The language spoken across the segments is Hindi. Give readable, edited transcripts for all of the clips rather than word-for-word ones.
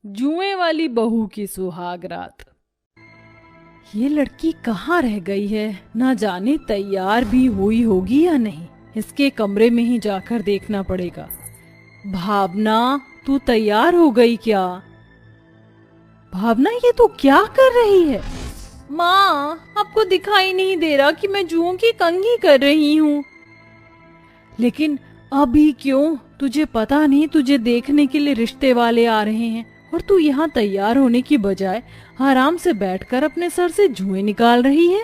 जुए वाली बहू की सुहाग रात। ये लड़की कहाँ रह गई है, ना जाने तैयार भी हुई होगी या नहीं। इसके कमरे में ही जाकर देखना पड़ेगा। भावना, तू तैयार हो गई क्या? भावना, ये तू क्या कर रही है? माँ, आपको दिखाई नहीं दे रहा कि मैं जुओं की कंघी कर रही हूँ? लेकिन अभी क्यों? तुझे पता नहीं तुझे देखने के लिए रिश्ते वाले आ रहे हैं और तू यहाँ तैयार होने की बजाय आराम से बैठकर अपने सर से जुएं निकाल रही है।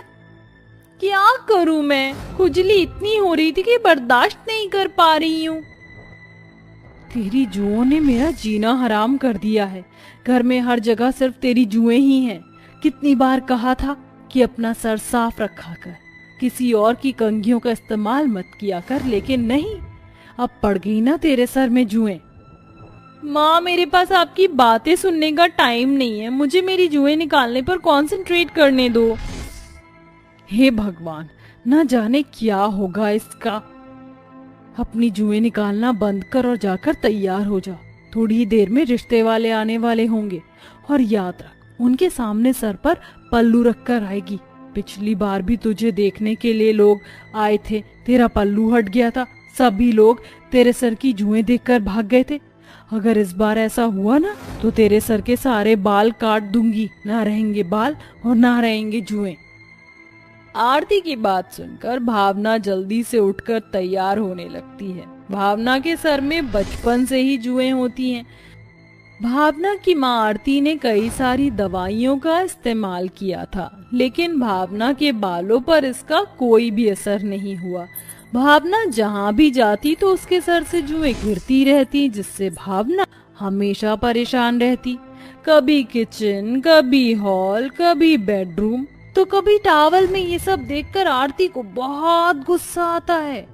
क्या करूं मैं? खुजली इतनी हो रही थी कि बर्दाश्त नहीं कर पा रही हूँ। तेरी जुओं ने मेरा जीना हराम कर दिया है। घर में हर जगह सिर्फ तेरी जुएं ही हैं। कितनी बार कहा था कि अपना सर साफ रखा कर, किसी और की कंघियों का इस्तेमाल मत किया कर, लेकिन नहीं, अब पड़ गई ना तेरे सर में जुएं। माँ, मेरे पास आपकी बातें सुनने का टाइम नहीं है। मुझे मेरी जुएं निकालने पर कंसंट्रेट करने दो। हे भगवान, न जाने क्या होगा इसका। अपनी जुएं निकालना बंद कर और जाकर तैयार हो जा। थोड़ी ही देर में रिश्ते वाले आने वाले होंगे और याद रख, उनके सामने सर पर पल्लू रखकर आएगी। पिछली बार भी तुझे देखने के लिए लोग आए थे, तेरा पल्लू हट गया था, सभी लोग तेरे सर की जुएं देखकर भाग गए थे। अगर इस बार ऐसा हुआ ना तो तेरे सर के सारे बाल काट दूंगी। ना रहेंगे बाल और ना रहेंगे जुएं। आरती की बात सुनकर भावना जल्दी से उठकर तैयार होने लगती है। भावना के सर में बचपन से ही जुएं होती हैं। भावना की माँ आरती ने कई सारी दवाइयों का इस्तेमाल किया था, लेकिन भावना के बालों पर इसका कोई भी असर नहीं हुआ। भावना जहाँ भी जाती तो उसके सर से जुएं गिरती रहती, जिससे भावना हमेशा परेशान रहती। कभी किचन, कभी हॉल, कभी बेडरूम, तो कभी टॉवल में। ये सब देखकर आरती को बहुत गुस्सा आता है,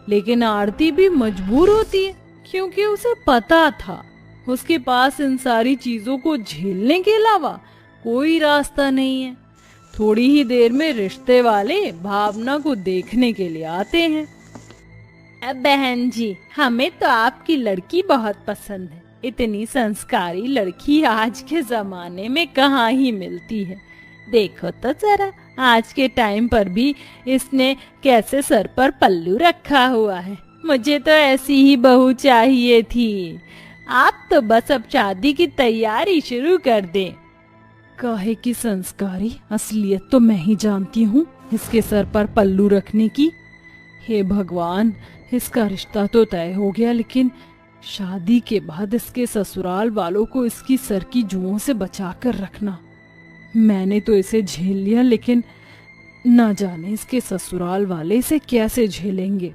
लेकिन आरती भी मजबूर होती है क्योंकि उसे पता था उसके पास इन सारी चीजों को झेलने के अलावा कोई रास्ता नहीं है। थोड़ी ही देर में रिश्ते वाले भावना को देखने के लिए आते हैं। बहन जी, हमें तो आपकी लड़की बहुत पसंद है। इतनी संस्कारी लड़की आज के जमाने में कहाँ ही मिलती है। देखो तो जरा, आज के टाइम पर भी इसने कैसे सर पर पल्लू रखा हुआ है। मुझे तो ऐसी ही बहू चाहिए थी। आप तो बस अब शादी की तैयारी शुरू कर दें। काहे की संस्कारी, असलियत तो मैं ही जानती हूँ इसके सर पर पल्लू रखने की। हे भगवान, इसका रिश्ता तो तय हो गया, लेकिन शादी के बाद इसके ससुराल वालों को इसकी सर की जुओं से बचा कर रखना। मैंने तो इसे झेल लिया, लेकिन न जाने इसके ससुराल वाले इसे कैसे झेलेंगे।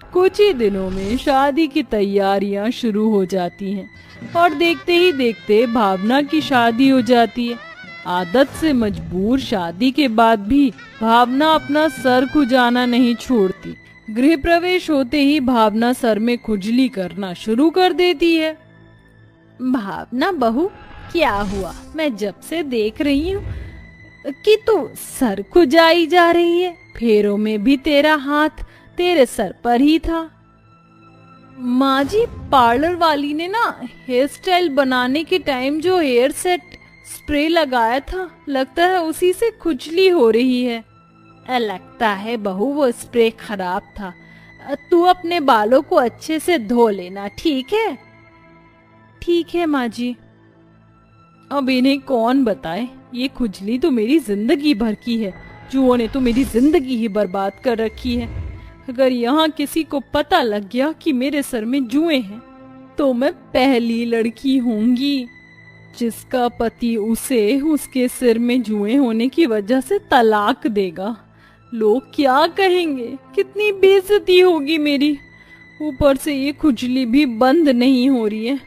कुछ ही दिनों में शादी की तैयारियां शुरू हो जाती हैं और देखते ही देखते भावना की शादी हो जाती है। आदत से मजबूर शादी के बाद भी भावना अपना सर खुजाना नहीं छोड़ती। गृह प्रवेश होते ही भावना सर में खुजली करना शुरू कर देती है। भावना बहू, क्या हुआ? मैं जब से देख रही हूँ कि तू सर खुजाई जा रही है। फेरों में भी तेरा हाथ तेरे सर पर ही था। माँ जी, पार्लर वाली ने ना हेयर स्टाइल बनाने के टाइम जो हेयर सेट स्प्रे लगाया था, लगता है उसी से खुजली हो रही है। लगता है बहू वो स्प्रे खराब था। तू अपने बालों को अच्छे से धो लेना, ठीक है? ठीक है माँ जी। अब इन्हें कौन बताए, ये खुजली तो मेरी जिंदगी भर की है। जुओं ने तो मेरी जिंदगी ही बर्बाद कर रखी है। अगर यहाँ किसी को पता लग गया कि मेरे सर में जुएं हैं, तो मैं पहली लड़की होंगी जिसका पति उसे उसके सिर में जुएं होने की वजह से तलाक देगा। लोग क्या कहेंगे, कितनी बेइज्जती होगी मेरी। ऊपर से ये खुजली भी बंद नहीं हो रही है।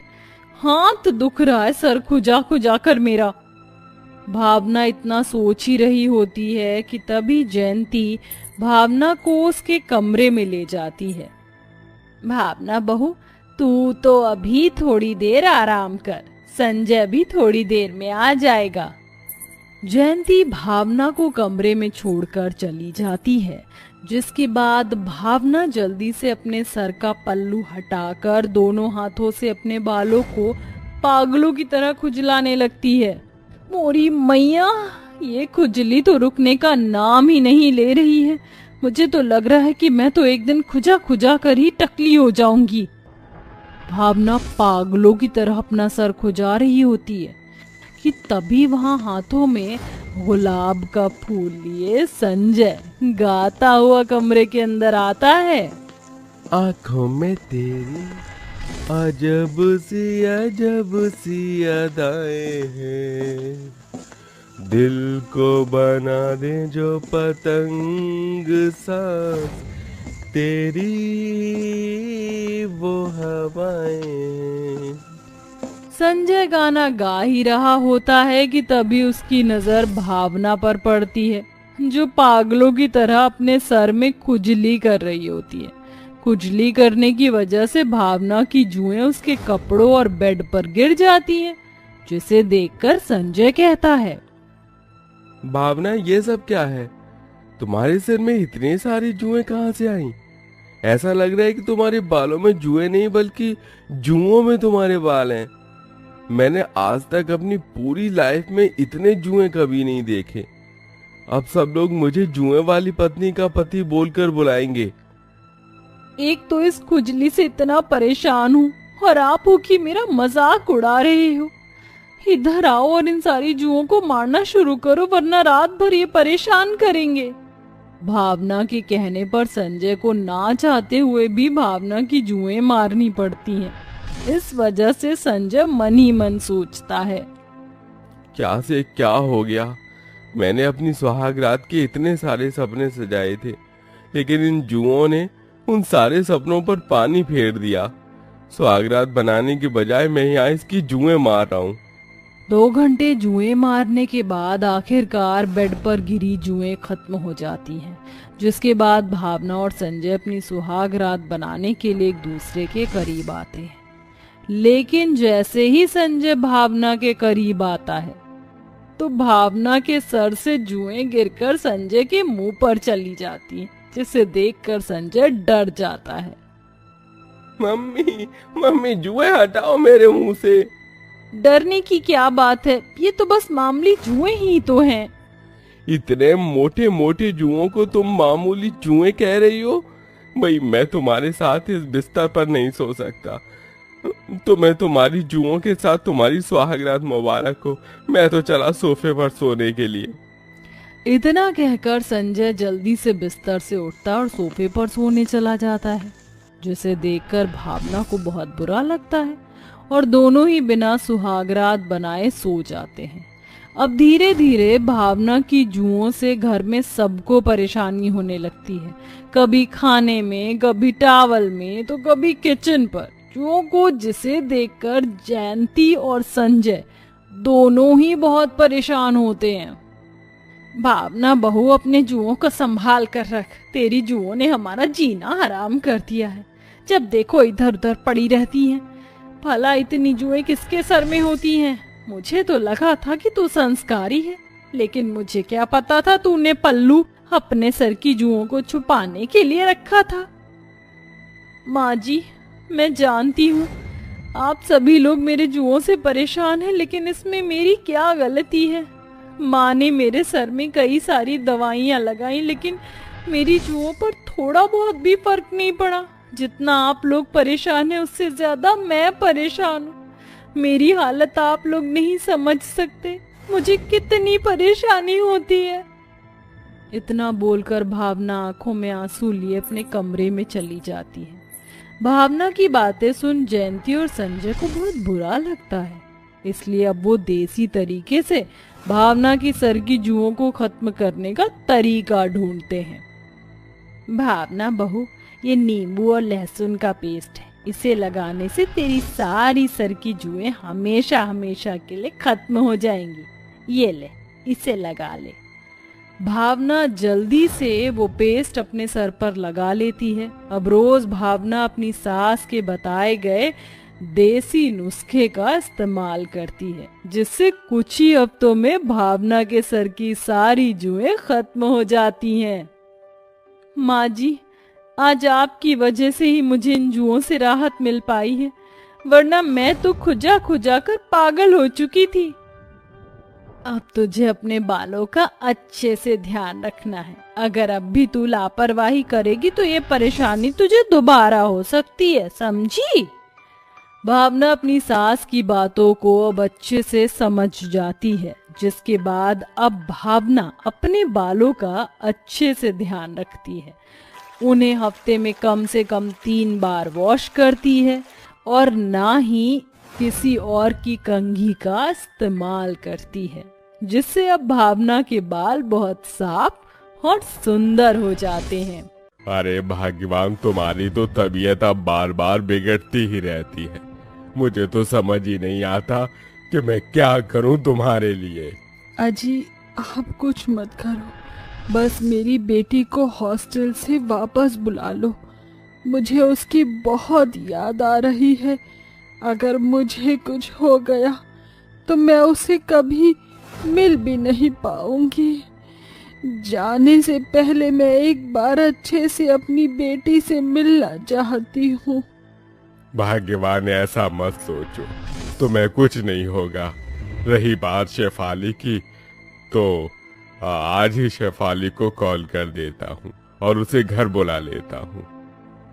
हाथ दुख रहा है सर खुजा खुजा कर मेरा। भावना इतना सोच ही रही होती है कि तभी जयंती भावना को उसके कमरे में ले जाती है। भावना बहू, तू तो अभी थोड़ी देर आराम कर, संजय भी थोड़ी देर में आ जाएगा। जयंती भावना को कमरे में छोड़कर चली जाती है, जिसके बाद भावना जल्दी से अपने सर का पल्लू हटाकर दोनों हाथों से अपने बालों को पागलों की तरह खुजलाने लगती है। मोरी मैया, ये खुजली तो रुकने का नाम ही नहीं ले रही है। मुझे तो लग रहा है कि मैं तो एक दिन खुजा खुजा कर ही टकली हो जाऊंगी। भावना पागलों की तरह अपना सर खुजा रही होती है कि तभी वहां हाथों में गुलाब का फूल लिए संजय गाता हुआ कमरे के अंदर आता है। आंखों में तेरी अजब सी अदाएं हैं, दिल को बना दे जो पतंग सांस तेरी वो हवाएं। संजय गाना गा ही रहा होता है कि तभी उसकी नजर भावना पर पड़ती है, जो पागलों की तरह अपने सर में खुजली कर रही होती है। खुजली करने की वजह से भावना की जुएं उसके कपड़ों और बेड पर गिर जाती हैं, जिसे देखकर संजय कहता है, भावना ये सब क्या है? तुम्हारे सिर में इतनी सारी जुएं कहाँ से आई? ऐसा लग रहा है कि तुम्हारे बालों में जुएं नहीं बल्कि जुओं में तुम्हारे बाल हैं। मैंने आज तक अपनी पूरी लाइफ में इतने जुएं कभी नहीं देखे। अब सब लोग मुझे जुएं वाली पत्नी का पति बोलकर बुलाएंगे। एक तो इस खुजली से इतना परेशान हूँ और आप हो कि मेरा मजाक उड़ा रहे हो। इधर आओ और इन सारी जुओं को मारना शुरू करो, वरना रात भर ये परेशान करेंगे। भावना के कहने पर संजय को ना चाहते हुए भी भावना की जुएं मारनी पड़ती हैं। इस वजह से संजय मन ही मन सोचता है, क्या से क्या हो गया? मैंने अपनी सुहाग रात के इतने सारे सपने सजाए थे, लेकिन इन जुओं ने उन सारे सपनों पर पानी फेर दिया। सुहाग रात बनाने के बजाय मैं यहाँ इसकी जुएं मार रहा हूँ। 2 घंटे जुएं मारने के बाद आखिरकार बेड पर गिरी जुएं खत्म हो जाती हैं, जिसके बाद भावना और संजय अपनी सुहाग रात बनाने के लिए एक दूसरे के करीब आते हैं। लेकिन जैसे ही संजय भावना के करीब आता है तो भावना के सर से जुएं गिरकर संजय के मुंह पर चली जाती हैं, जिसे देखकर संजय डर जाता है। मम्मी मम्मी, जुएं हटाओ मेरे मुंह से। डरने की क्या बात है, ये तो बस मामूली जुएं ही तो हैं। इतने मोटे मोटे जुओं को तुम मामूली जुएं कह रही हो? भाई, मैं तुम्हारे साथ इस बिस्तर पर नहीं सो सकता। तो मैं तुम्हारी जुओं के साथ तुम्हारी सुहागरात मुबारक हो। मैं तो चला सोफे पर सोने के लिए। इतना कहकर संजय जल्दी से बिस्तर से उठता और सोफे पर सोने चला जाता है, जिसे देखकर भावना को बहुत बुरा लगता है और दोनों ही बिना सुहागरात बनाए सो जाते हैं। अब धीरे धीरे भावना की जुओं से घर में सबको परेशानी होने लगती है, कभी खाने में, कभी टॉवल में, तो कभी किचन पर जुओं को, जिसे देखकर जयंती और संजय दोनों ही बहुत परेशान होते हैं। भावना बहू, अपने जुओं को संभाल कर रख, तेरी जुओं ने हमारा जीना हराम कर दिया है। जब देखो इधर उधर पड़ी रहती हैं। भला इतनी जुएं किसके सर में होती हैं? मुझे तो लगा था कि तू संस्कारी है, लेकिन मुझे क्या पता था तूने पल्लू अपने सर की जुओं को छुपाने के लिए रखा था। माँ जी, मैं जानती हूँ आप सभी लोग मेरे जुओं से परेशान हैं, लेकिन इसमें मेरी क्या गलती है? माँ ने मेरे सर में कई सारी दवाइयाँ लगाई, लेकिन मेरी जुओं पर थोड़ा बहुत भी फर्क नहीं पड़ा। जितना आप लोग परेशान हैं उससे ज्यादा मैं परेशान हूँ। मेरी हालत आप लोग नहीं समझ सकते, मुझे कितनी परेशानी होती है। इतना बोलकर भावना आंखों में आंसू लिए अपने कमरे में चली जाती है। भावना की बातें सुन जयंती और संजय को बहुत बुरा लगता है, इसलिए अब वो देसी तरीके से भावना की सर की जुओं को खत्म करने का तरीका ढूंढते हैं। भावना बहू, ये नींबू और लहसुन का पेस्ट है, इसे लगाने से तेरी सारी सर की जुएं हमेशा हमेशा के लिए खत्म हो जाएंगी। ये ले, इसे लगा ले। भावना जल्दी से वो पेस्ट अपने सर पर लगा लेती है। अब रोज भावना अपनी सास के बताए गए देसी नुस्खे का इस्तेमाल करती है, जिससे कुछ ही हफ्तों में भावना के सर की सारी जुएं खत्म हो जाती हैं। माँ जी, आज आपकी वजह से ही मुझे इन जुओं से राहत मिल पाई है, वरना मैं तो खुजा खुजा कर पागल हो चुकी थी। अब तुझे अपने बालों का अच्छे से ध्यान रखना है। अगर अब भी तू लापरवाही करेगी तो ये परेशानी तुझे दोबारा हो सकती है, समझी? भावना अपनी सास की बातों को अब अच्छे से समझ जाती है, जिसके बाद अब भावना अपने बालों का अच्छे से ध्यान रखती है। उन्हें हफ्ते में कम से कम 3 बार वॉश करती है और ना ही किसी और की कंघी का इस्तेमाल करती है, जिससे अब भावना के बाल बहुत साफ और सुंदर हो जाते हैं। अरे भाग्यवान, तुम्हारी तो तबीयत अब बार बार बिगड़ती ही रहती है। मुझे तो समझ ही नहीं आता कि मैं क्या करूं तुम्हारे लिए। अजी, आप कुछ मत करो, बस मेरी बेटी को हॉस्टल से वापस बुला लो। मुझे उसकी बहुत याद आ रही है। अगर मुझे कुछ हो गया तो मैं उसे कभी मिल भी नहीं पाऊंगी। जाने से पहले मैं एक बार अच्छे से अपनी बेटी से मिलना चाहती हूँ। भाग्यवान, ऐसा मत सोचो, तुम्हें कुछ नहीं होगा। रही बात शेफाली की, तो आज ही शेफाली को कॉल कर देता हूँ और उसे घर बुला लेता हूँ।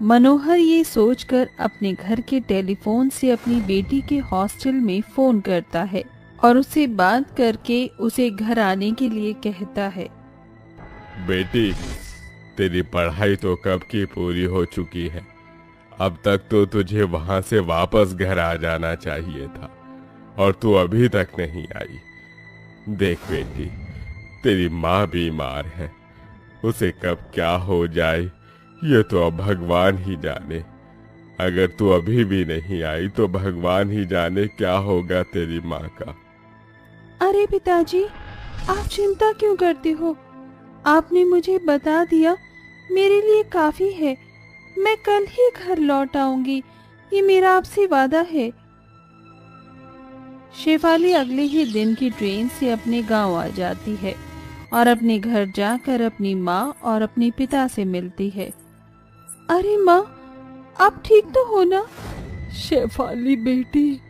मनोहर ये सोचकर अपने घर के टेलीफोन से अपनी बेटी के हॉस्टल में फोन करता है और उसे बात करके उसे घर आने के लिए कहता है। बेटी, तेरी पढ़ाई तो कब की पूरी हो चुकी है। अब तक तो तुझे वहां से वापस घर आ जाना चाहिए था और तू अभी तक नहीं आई। देख बेटी, तेरी माँ बीमार है, उसे कब क्या हो जाए ये तो अब भगवान ही जाने। अगर तू अभी भी नहीं आई तो भगवान ही जाने क्या होगा तेरी माँ का। अरे पिताजी, आप चिंता क्यों करते हो? आपने मुझे बता दिया, मेरे लिए काफी है। मैं कल ही घर लौट आऊंगी, ये मेरा आपसे वादा है। शेफाली अगले ही दिन की ट्रेन से अपने गांव आ जाती है और अपने घर जाकर अपनी माँ और अपने पिता से मिलती है। अरे माँ, आप ठीक तो हो ना? शेफाली बेटी,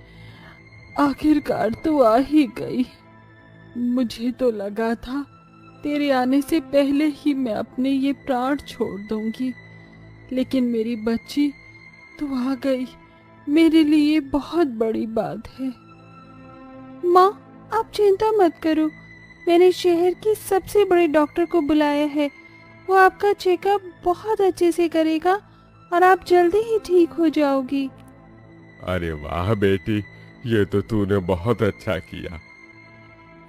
आखिरकार तो आ ही गई। मुझे तो लगा था तेरे आने से पहले ही मैं अपने ये प्राण छोड़ दूंगी, लेकिन मेरी बच्ची तो आ गई। मेरे लिए बहुत बड़ी बात है। माँ, आप चिंता मत करो, मैंने शहर के सबसे बड़े डॉक्टर को बुलाया है। वो आपका चेकअप बहुत अच्छे से करेगा और आप जल्दी ही ठीक हो जाओगी। अरे वाह बेटी, ये तो तूने बहुत अच्छा किया।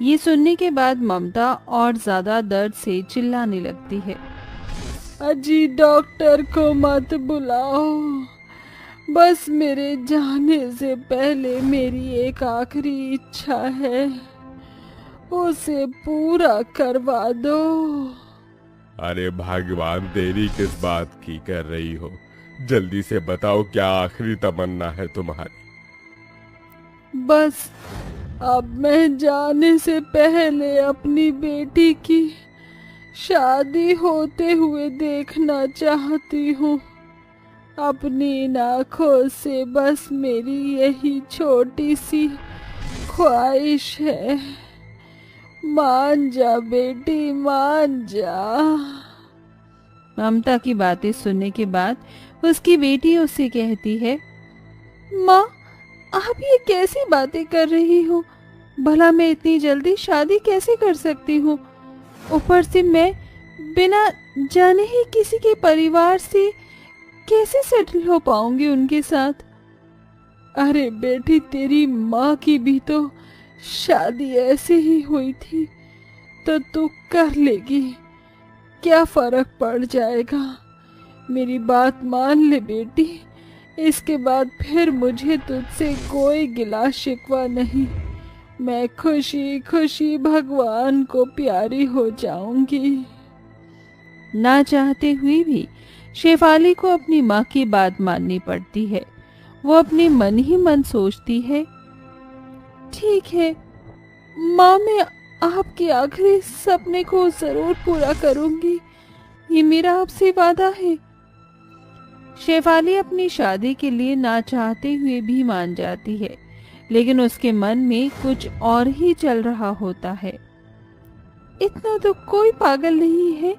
ये सुनने के बाद ममता और ज्यादा दर्द से चिल्लाने लगती है। अजी, डॉक्टर को मत बुलाओ। बस मेरे जाने से पहले मेरी एक आखिरी इच्छा है, उसे पूरा करवा दो। अरे भगवान, देरी किस बात की कर रही हो? जल्दी से बताओ, क्या आखिरी तमन्ना है तुम्हारी? बस अब मैं जाने से पहले अपनी बेटी की शादी होते हुए देखना चाहती हूँ। अपनी आँखों से बस मेरी यही छोटी सी ख्वाहिश है। मान जा बेटी, मान जा। ममता की बातें सुनने के बाद उसकी बेटी उससे कहती है, माँ, आप ये कैसी बातें कर रही हो? भला मैं इतनी जल्दी शादी कैसे कर सकती हूँ? ऊपर से मैं बिना जाने ही किसी के परिवार से कैसे सेटल हो पाऊंगी उनके साथ? अरे बेटी, तेरी माँ की भी तो शादी ऐसे ही हुई थी, तो तू कर लेगी, क्या फर्क पड़ जाएगा? मेरी बात मान ले बेटी, इसके बाद फिर मुझे तुझसे कोई गिला शिकवा नहीं। मैं खुशी खुशी भगवान को प्यारी हो जाऊंगी। ना चाहते हुए भी शेफाली को अपनी माँ की बात माननी पड़ती है। वो अपने मन ही मन सोचती है, ठीक है माँ, मैं आपके आखिरी सपने को जरूर पूरा करूंगी, ये मेरा आपसे वादा है। शेफाली अपनी शादी के लिए ना चाहते हुए भी मान जाती है, लेकिन उसके मन में कुछ और ही चल रहा होता है। इतना तो कोई पागल नहीं है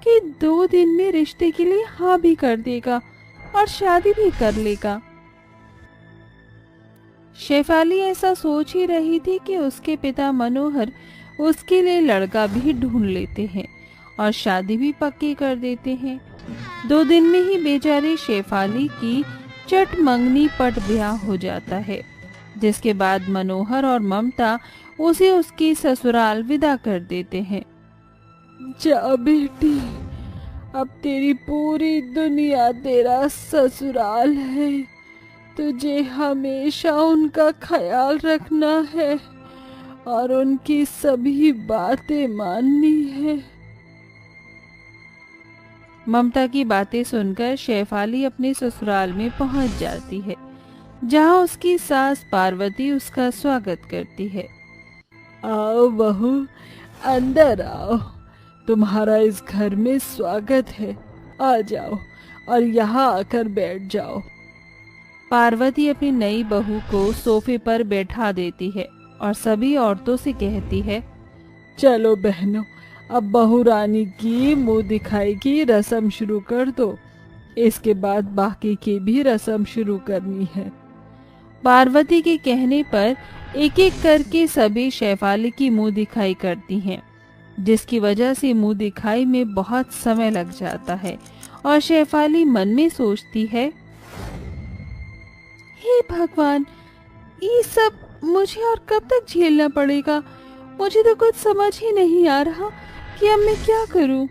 कि 2 दिन में रिश्ते के लिए हाँ भी कर देगा और शादी भी कर लेगा। शेफाली ऐसा सोच ही रही थी कि उसके पिता मनोहर उसके लिए लड़का भी ढूंढ लेते हैं और शादी भी पक्की कर देते हैं। 2 दिन में ही बेचारी शेफाली की चट मंगनी पट ब्याह हो जाता है, जिसके बाद मनोहर और ममता उसे उसकी ससुराल विदा कर देते हैं। जा बेटी, अब तेरी पूरी दुनिया तेरा ससुराल है। तुझे हमेशा उनका ख्याल रखना है और उनकी सभी बातें माननी है। ममता की बातें सुनकर शेफाली अपने ससुराल में पहुंच जाती है, जहां उसकी सास पार्वती उसका स्वागत करती है। आओ बहू, अंदर आओ, तुम्हारा इस घर में स्वागत है। आ जाओ और यहाँ आकर बैठ जाओ। पार्वती अपनी नई बहू को सोफे पर बैठा देती है और सभी औरतों से कहती है, चलो बहनों, अब बहू रानी की मुंह दिखाई की रस्म शुरू कर दो। इसके बाद बाकी की भी रस्म शुरू करनी है। पार्वती के कहने पर एक एक करके सभी शेफाली की मुंह दिखाई करती हैं, जिसकी वजह से मुंह दिखाई में बहुत समय लग जाता है और शेफाली मन में सोचती है, हे भगवान, ये सब मुझे और कब तक झेलना पड़ेगा। मुझे तो कुछ समझ ही नहीं आ रहा कि अब मैं क्या करूं।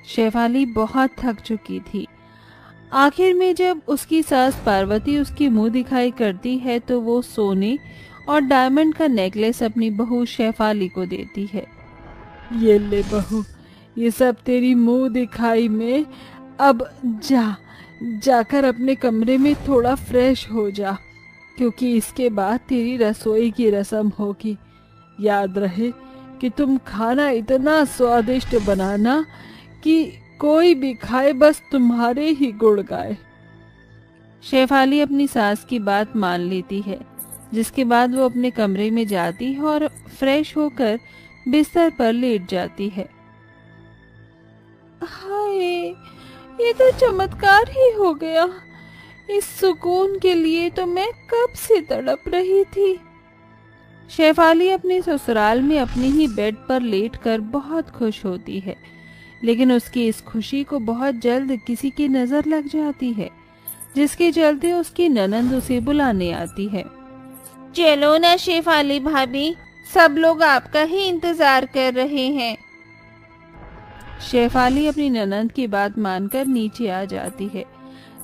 शेफाली बहुत थक चुकी थी। आखिर में जब उसकी सास पार्वती उसकी मुंह दिखाई करती है तो वो सोने और डायमंड का नेकलेस अपनी बहू शेफाली को देती है। ये ले बहू, ये सब तेरी मुंह दिखाई में। अब जाकर अपने कमरे में थोड़ा फ्रेश हो जा, क्योंकि इसके बाद तेरी रसोई की रस्म होगी। याद रहे कि तुम खाना इतना स्वादिष्ट बनाना कि कोई भी खाए बस तुम्हारे ही गुण गाए। शेफाली अपनी सास की बात मान लेती है, जिसके बाद वो अपने कमरे में जाती है और फ्रेश होकर बिस्तर पर लेट जाती है। हाय, ये तो चमत्कार ही हो गया। इस सुकून के लिए तो मैं कब से तड़प रही थी। शेफाली अपने ससुराल में अपने ही बेड पर लेटकर बहुत खुश होती है, लेकिन उसकी इस खुशी को बहुत जल्द किसी की नजर लग जाती है, जिसके चलते उसकी ननंद उसे बुलाने आती है। चलो ना शेफाली भाभी, सब लोग आपका ही इंतजार कर रहे हैं। शेफाली अपनी ननंद की बात मानकर नीचे आ जाती है,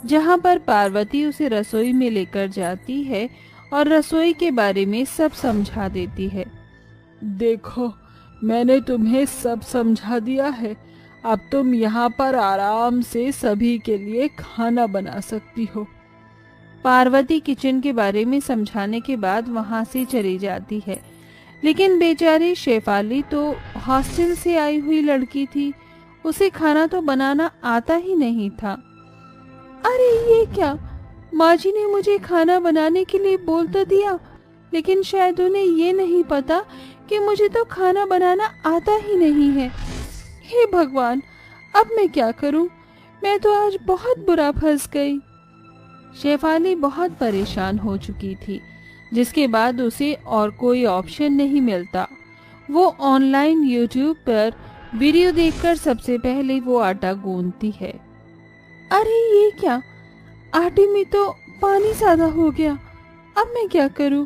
जहां पर पार्वती उसे रसोई में लेकर जाती है और रसोई के बारे में सब समझा देती है। देखो, मैंने तुम्हें सब समझा दिया है। अब तुम यहाँ पर आराम से सभी के लिए खाना बना सकती हो। पार्वती किचन के बारे में समझाने के बाद वहां से चली जाती है, लेकिन बेचारी शेफाली तो हॉस्टल से आई हुई लड़की थी, उसे खाना तो बनाना आता ही नहीं था। अरे ये क्या, माँ जी ने मुझे खाना बनाने के लिए बोल तो दिया, लेकिन शायद उन्हें ये नहीं पता कि मुझे तो खाना बनाना आता ही नहीं है। हे भगवान, अब मैं क्या करूं? मैं तो आज बहुत बुरा फंस गई। शेफाली बहुत परेशान हो चुकी थी, जिसके बाद उसे और कोई ऑप्शन नहीं मिलता। वो ऑनलाइन यूट्यूब पर वीडियो देखकर सबसे पहले वो आटा गूंथती है। अरे ये क्या, आटे में तो पानी ज्यादा हो गया। अब मैं क्या करूं?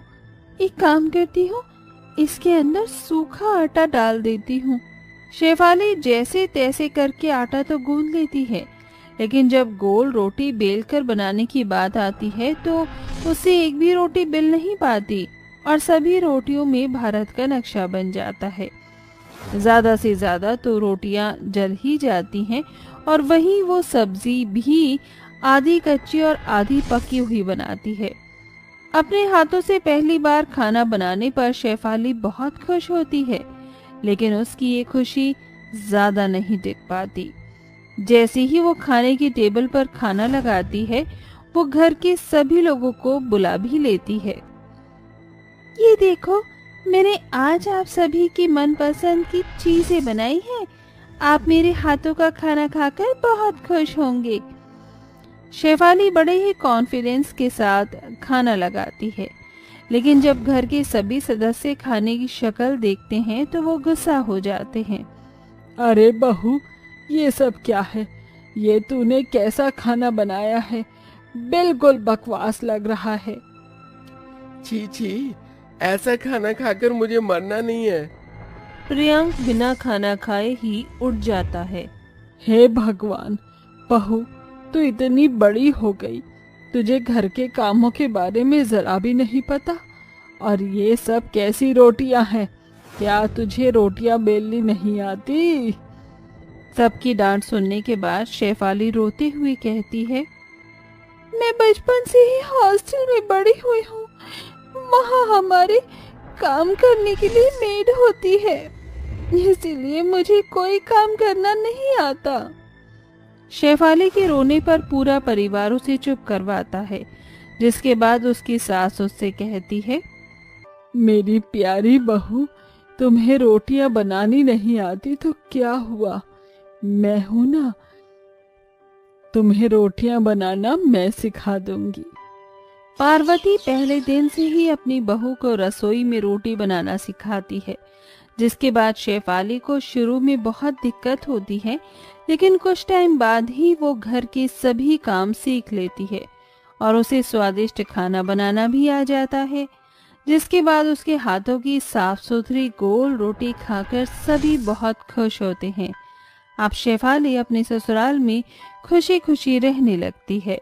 एक काम करती हूँ, इसके अंदर सूखा आटा डाल देती हूँ। शेफाली जैसे तैसे करके आटा तो गूंथ लेती है, लेकिन जब गोल रोटी बेलकर बनाने की बात आती है तो उसे एक भी रोटी बेल नहीं पाती और सभी रोटियों में भारत का नक्शा बन जाता है। ज्यादा से ज्यादा तो रोटियां जल ही जाती हैं और वहीं वो सब्जी भी आधी कच्ची और आधी पकी हुई बनाती है। अपने हाथों से पहली बार खाना बनाने पर शेफाली बहुत खुश होती है, लेकिन उसकी ये खुशी ज्यादा नहीं टिक पाती। जैसे ही वो खाने की टेबल पर खाना लगाती है, वो घर के सभी लोगों को बुला भी लेती है। ये देखो, मैंने आज आप सभी की मनपसंद की चीजें बनाई हैं। आप मेरे हाथों का खाना खाकर बहुत खुश होंगे। शेफाली बड़े ही कॉन्फिडेंस के साथ खाना लगाती है, लेकिन जब घर के सभी सदस्य खाने की शक्ल देखते हैं तो वो गुस्सा हो जाते हैं। अरे बहू, ये सब क्या है? ये तूने कैसा खाना बनाया है? बिल्कुल बकवास लग रहा है। छी छी, ऐसा खाना खाकर मुझे मरना नहीं है। प्रियंक बिना खाना खाए ही उठ जाता है। हे भगवान, बहू तू इतनी बड़ी हो गई, तुझे घर के कामों के बारे में जरा भी नहीं पता। और ये सब कैसी रोटियां हैं? क्या तुझे रोटियां बेलनी नहीं आती? सबकी डांट सुनने के बाद शेफाली रोते हुए कहती है, मैं बचपन से ही हॉस्टल में बड़ी हुई हूँ। वहाँ हमारे काम करने के लिए मेड होती है, इसीलिए मुझे कोई काम करना नहीं आता। शेफाली के रोने पर पूरा परिवार उसे चुप करवाता है, जिसके बाद उसकी सास उससे कहती है, मेरी प्यारी बहू, तुम्हें रोटियां बनानी नहीं आती तो क्या हुआ? मैं हूं ना, तुम्हें रोटियां बनाना मैं सिखा दूंगी। पार्वती पहले दिन से ही अपनी बहू को रसोई में रोटी बनाना सिखाती है, जिसके बाद शेफाली को शुरू में बहुत दिक्कत होती है, लेकिन कुछ टाइम बाद ही वो घर के सभी काम सीख लेती है और उसे स्वादिष्ट खाना बनाना भी आ जाता है, जिसके बाद उसके हाथों की साफ सुथरी गोल रोटी खाकर सभी बहुत खुश होते हैं। अब शेफाली अपने ससुराल में खुशी खुशी रहने लगती है।